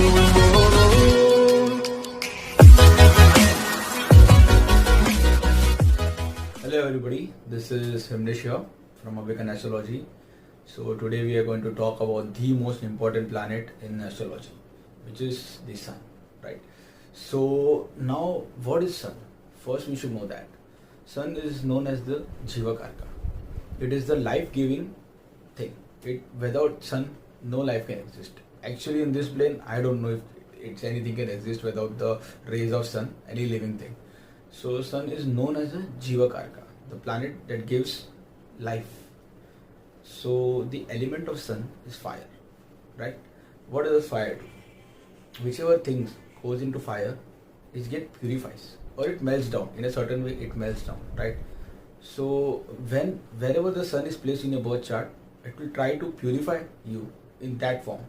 Hello everybody, this is Himdesh here from Awaken Astrology. So today we are going to talk about the most important planet in astrology, which is the Sun, right? So now what is Sun? First we should know that Sun is known as the Jivakarka. It is the life-giving thing. Without Sun, no life can exist. Actually in this plane, I don't know if anything can exist without the rays of Sun, any living thing. So Sun is known as a Jivakarka, the planet that gives life. So the element of Sun is fire, right? What does fire do? Whichever things goes into fire, it get purifies or it melts down. In a certain way, it melts down, right? So wherever the Sun is placed in your birth chart, it will try to purify you in that form.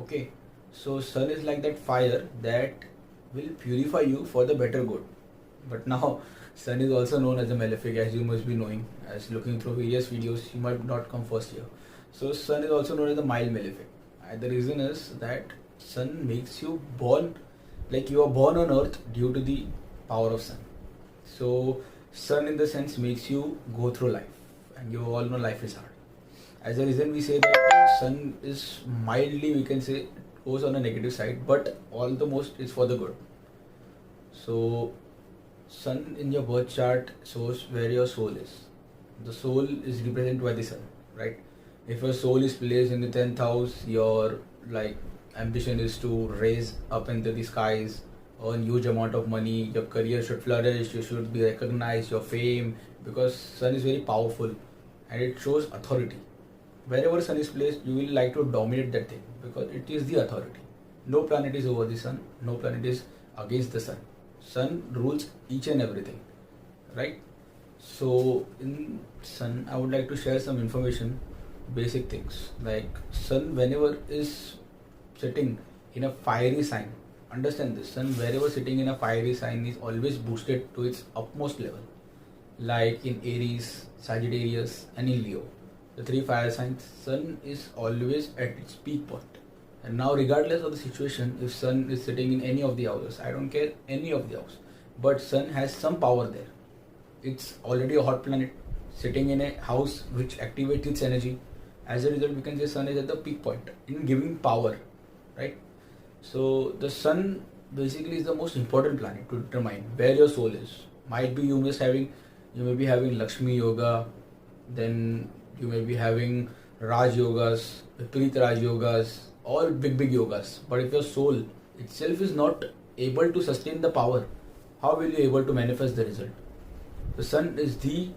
Okay, so Sun is like that fire that will purify you for the better good. But now Sun is also known as a malefic, as you must be knowing, as looking through various videos you might not come first here. So Sun is also known as the mild malefic. And the reason is that Sun makes you born, like you are born on earth due to the power of Sun. So Sun in the sense makes you go through life, and you all know life is hard. As a reason we say that Sun is mildly, we can say, goes on a negative side, but all the most is for the good. So Sun in your birth chart shows where your soul is. The soul is represented by the Sun, right? If your soul is placed in the 10th house, your ambition is to raise up into the skies, earn huge amount of money, your career should flourish, you should be recognized, your fame, because Sun is very powerful and it shows authority. Wherever Sun is placed, you will like to dominate that thing because it is the authority. No planet is over the Sun, no planet is against the Sun. Sun rules each and everything, right? So in Sun, I would like to share some information, basic things like Sun whenever is sitting in a fiery sign. Understand this: Sun wherever sitting in a fiery sign is always boosted to its utmost level, like in Aries, Sagittarius, and in Leo, the three fire signs. Sun is always at its peak point. And now regardless of the situation, if Sun is sitting in any of the houses, I don't care any of the house, but Sun has some power there. It's already a hot planet sitting in a house which activates its energy. As a result, we can say Sun is at the peak point in giving power, right? So the Sun basically is the most important planet to determine where your soul is. Might be you may be having Lakshmi Yoga, then you may be having Raj Yogas, Viparit Raj Yogas, all big yogas. But if your soul itself is not able to sustain the power, how will you able to manifest the result? The Sun is the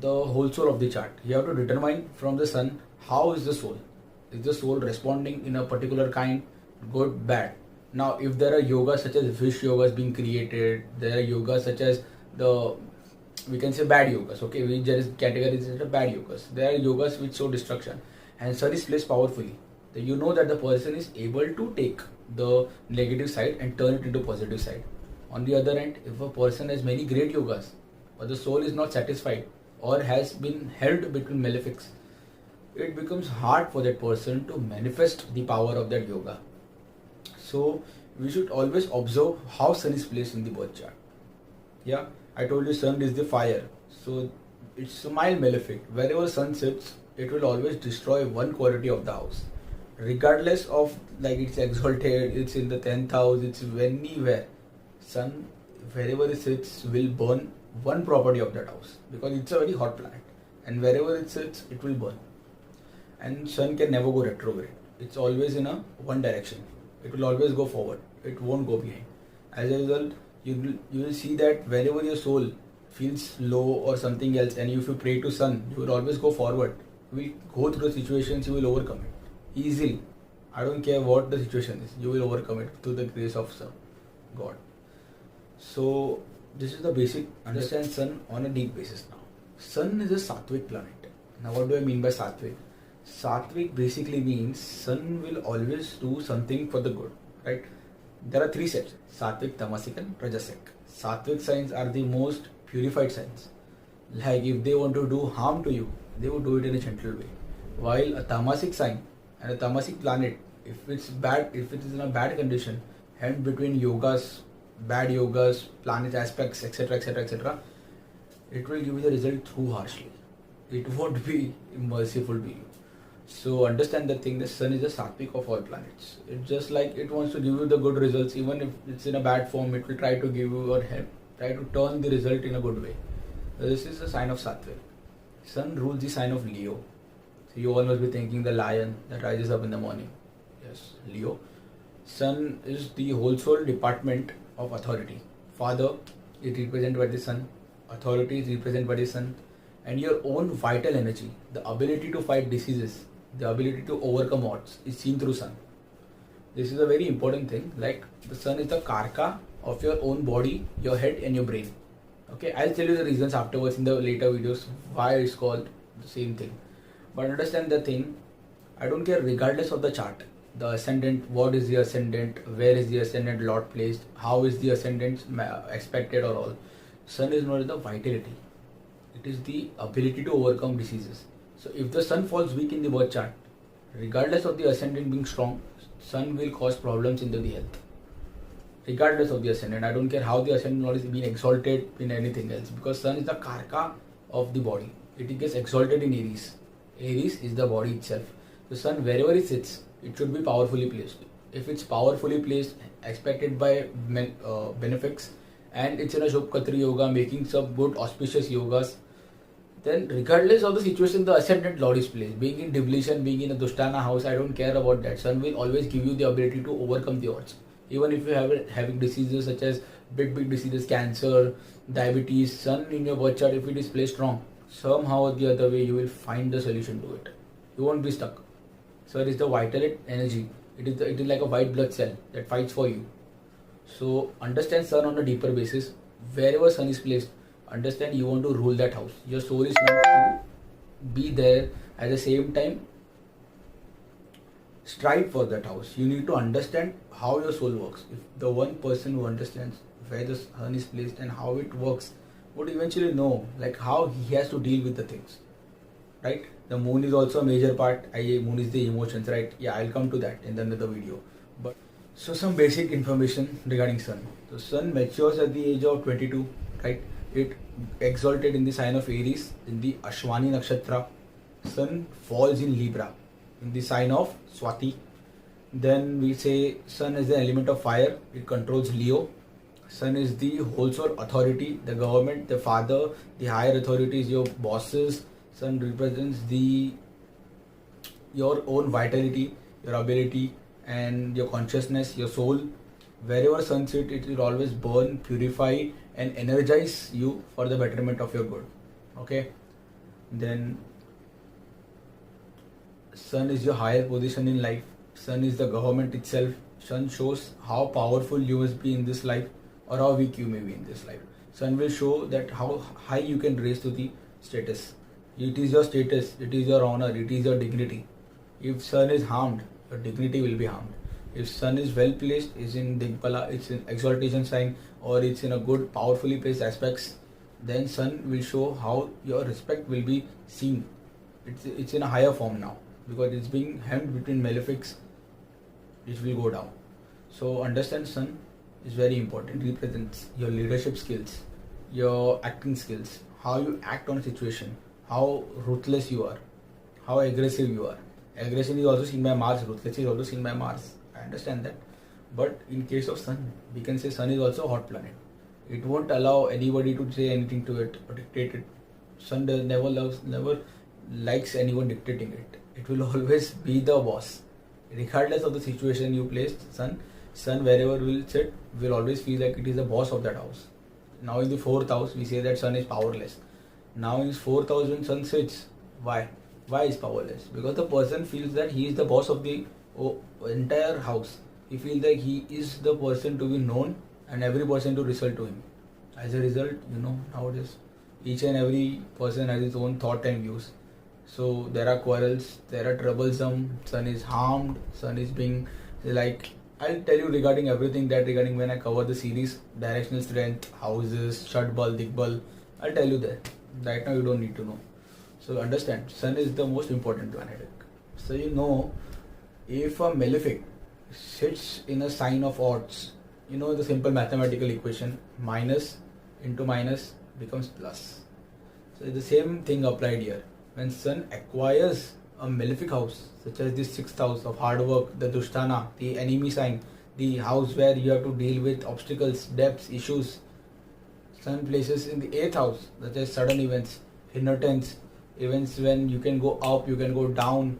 whole soul of the chart. You have to determine from the Sun how is the soul. Is the soul responding in a particular kind, good, bad? Now if there are yogas such as Vish yogas being created, there are yogas such as we can say bad yogas, okay, we just categorize it as bad yogas. There are yogas which show destruction, and Sun is placed powerfully. Then you know that the person is able to take the negative side and turn it into positive side. On the other hand, if a person has many great yogas, but the soul is not satisfied or has been held between malefics, it becomes hard for that person to manifest the power of that yoga. So we should always observe how Sun is placed in the birth chart. Yeah, I told you Sun is the fire, so it's a mild malefic. Wherever Sun sits, it will always destroy one quality of the house, regardless of it's exalted, it's in the 10th house, it's anywhere. Sun wherever it sits will burn one property of that house because it's a very hot planet, and wherever it sits, it will burn. And Sun can never go retrograde. It's always in a one direction. It will always go forward. It won't go behind. As a result, you will see that wherever your soul feels low or something else, and if you pray to Sun, you will always go forward. You will go through the situations, you will overcome it easily. I don't care what the situation is, you will overcome it through the grace of God. So this is the basic. Understand Sun on a deep basis now. Sun is a Sattvic planet. Now what do I mean by Sattvic? Sattvic basically means Sun will always do something for the good, right? There are three sets: Sattvic, Tamasic and Rajasic. Sattvic signs are the most purified signs. Like if they want to do harm to you, they would do it in a gentle way. While a Tamasic sign and a Tamasic planet If it's bad, if it is in a bad condition, hemmed between yogas, bad yogas, planet aspects, etc., etc., etc., it will give you the result too harshly. It won't be merciful to you. So understand the thing, the sun is the sattvic of all planets. It's just like it wants to give you the good results, even if it's in a bad form, it will try to give you or help, try to turn the result in a good way. This is the sign of sattvic. Sun rules the sign of Leo. So you all must be thinking the lion that rises up in the morning. Yes, Leo. Sun is the whole soul department of authority. Father is represented by the sun. Authority is represented by the sun. And your own vital energy, the ability to fight diseases, the ability to overcome odds is seen through sun. This is a very important thing. Like the sun is the karka of your own body, your head and your brain. Okay, I'll tell you the reasons afterwards in the later videos why it's called the same thing. But understand the thing, I don't care regardless of the chart. The ascendant, what is the ascendant, where is the ascendant lord placed, how is the ascendant expected or all. Sun is not the vitality. It is the ability to overcome diseases. So if the sun falls weak in the birth chart, regardless of the ascendant being strong, sun will cause problems in the health. Regardless of the ascendant, I don't care how the ascendant is being exalted in anything else, because sun is the karka of the body. It gets exalted in Aries. Aries is the body itself. The sun, wherever it sits, it should be powerfully placed. If it's powerfully placed, expected by benefics, and it's in a Shubh yoga, making some good auspicious yogas, then regardless of the situation, the ascendant lord is placed. Being in depletion, being in a Dushtana house, I don't care about that. Sun will always give you the ability to overcome the odds. Even if you have having diseases such as big diseases, cancer, diabetes, sun in your birth chart, if it is placed wrong, somehow or the other way you will find the solution to it. You won't be stuck. So it is the vital energy. It is like a white blood cell that fights for you. So understand sun on a deeper basis. Wherever sun is placed, understand you want to rule that house. Your soul is meant to be there. At the same time, strive for that house. You need to understand how your soul works. If the one person who understands where the sun is placed and how it works would eventually know like how he has to deal with the things, right? The moon is also a major part. Moon is the emotions, right? Yeah, I'll come to that in another video. But so some basic information regarding sun. The sun matures at the age of 22, right? It exalted in the sign of Aries in the Ashwani Nakshatra. Sun falls in Libra in the sign of Swati. Then we say sun is the element of fire. It controls Leo. Sun is the whole soul authority, the government, the father, the higher authorities, your bosses. Sun represents your own vitality, your ability, and your consciousness, your soul. Wherever sun sits, it will always burn, purify, and energize you for the betterment of your good. Okay. Then sun is your higher position in life. Sun is the government itself. Sun shows how powerful you must be in this life or how weak you may be in this life. Sun will show that how high you can raise to the status. It is your status, it is your honor, it is your dignity. If sun is harmed, your dignity will be harmed. If sun is well placed, is in Digpala, it's in exaltation sign, or it's in a good powerfully placed aspects, then sun will show how your respect will be seen. It's in a higher form now, because it's being hemmed between malefics, which will go down. So understand sun is very important. It represents your leadership skills, your acting skills, how you act on a situation, how ruthless you are, how aggressive you are. Aggression is also seen by Mars, ruthless is also seen by Mars. I understand that. But in case of sun, we can say sun is also a hot planet. It won't allow anybody to say anything to it or dictate it. Sun never likes anyone dictating it. It will always be the boss. Regardless of the situation you placed, sun wherever will sit will always feel like it is the boss of that house. Now in the 4th house, we say that sun is powerless. Now in 4th house when sun sits, why? Why is powerless? Because the person feels that he is the boss of the entire house. He feels that he is the person to be known and every person to result to him. As a result, nowadays each and every person has his own thought and views. So there are quarrels, there are troublesome, sun is harmed, sun is being like, I'll tell you regarding everything that regarding when I cover the series, directional strength, houses, Shadbal, Digbal, I'll tell you that. Right now you don't need to know. So understand, sun is the most important planet. So if a malefic sits in a sign of odds, you know the simple mathematical equation, minus into minus becomes plus. So the same thing applied here. When Sun acquires a malefic house, such as the 6th house of hard work, the Dushtana, the enemy sign, the house where you have to deal with obstacles, debts, issues. Sun places in the 8th house, such as sudden events, inheritance, events when you can go up, you can go down.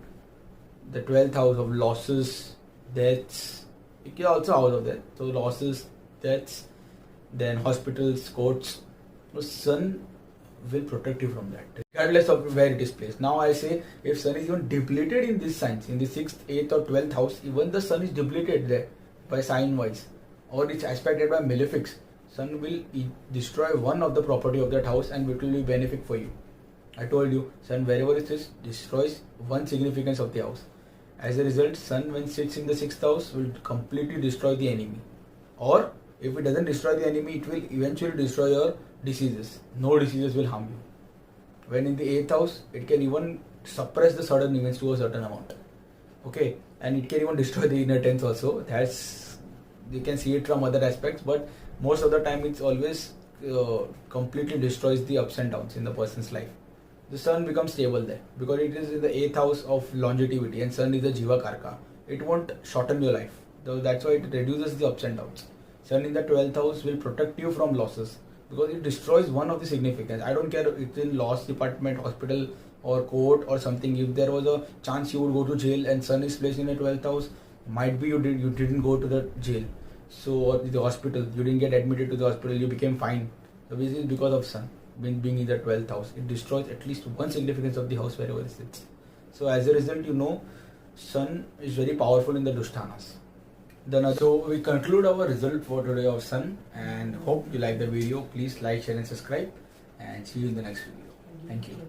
The 12th house of losses, deaths. It is also out of that. So losses, deaths, then hospitals, courts. So Sun will protect you from that, regardless of where it is placed. Now I say, if Sun is even depleted in these signs, in the 6th, 8th or 12th house, even the Sun is depleted there by sign wise, or it's aspected by malefics, Sun will destroy one of the property of that house and it will be benefit for you. I told you, Sun wherever it is destroys one significance of the house. As a result, Sun when sits in the 6th house will completely destroy the enemy. Or if it doesn't destroy the enemy, it will eventually destroy your diseases. No diseases will harm you. When in the 8th house, it can even suppress the sudden events to a certain amount. Okay, and it can even destroy the inheritance also. That's, you can see it from other aspects, but most of the time it's always completely destroys the ups and downs in the person's life. The Sun becomes stable there because it is in the 8th house of longevity, and Sun is the Jiva Karka. It won't shorten your life. So that's why it reduces the ups and downs. Sun in the 12th house will protect you from losses because it destroys one of the significance. I don't care if it's in loss department, hospital or court or something. If there was a chance you would go to jail and Sun is placed in the 12th house, might be you didn't go to the jail. So or the hospital, you didn't get admitted to the hospital, you became fine. So this is because of Sun being in the 12th house. It destroys at least one significance of the house wherever it sits. So as a result, you know, Sun is very powerful in the Dushthanas. So we conclude our result for today of Sun, and hope you like the video. Please like, share and subscribe, and see you in the next video. Thank you.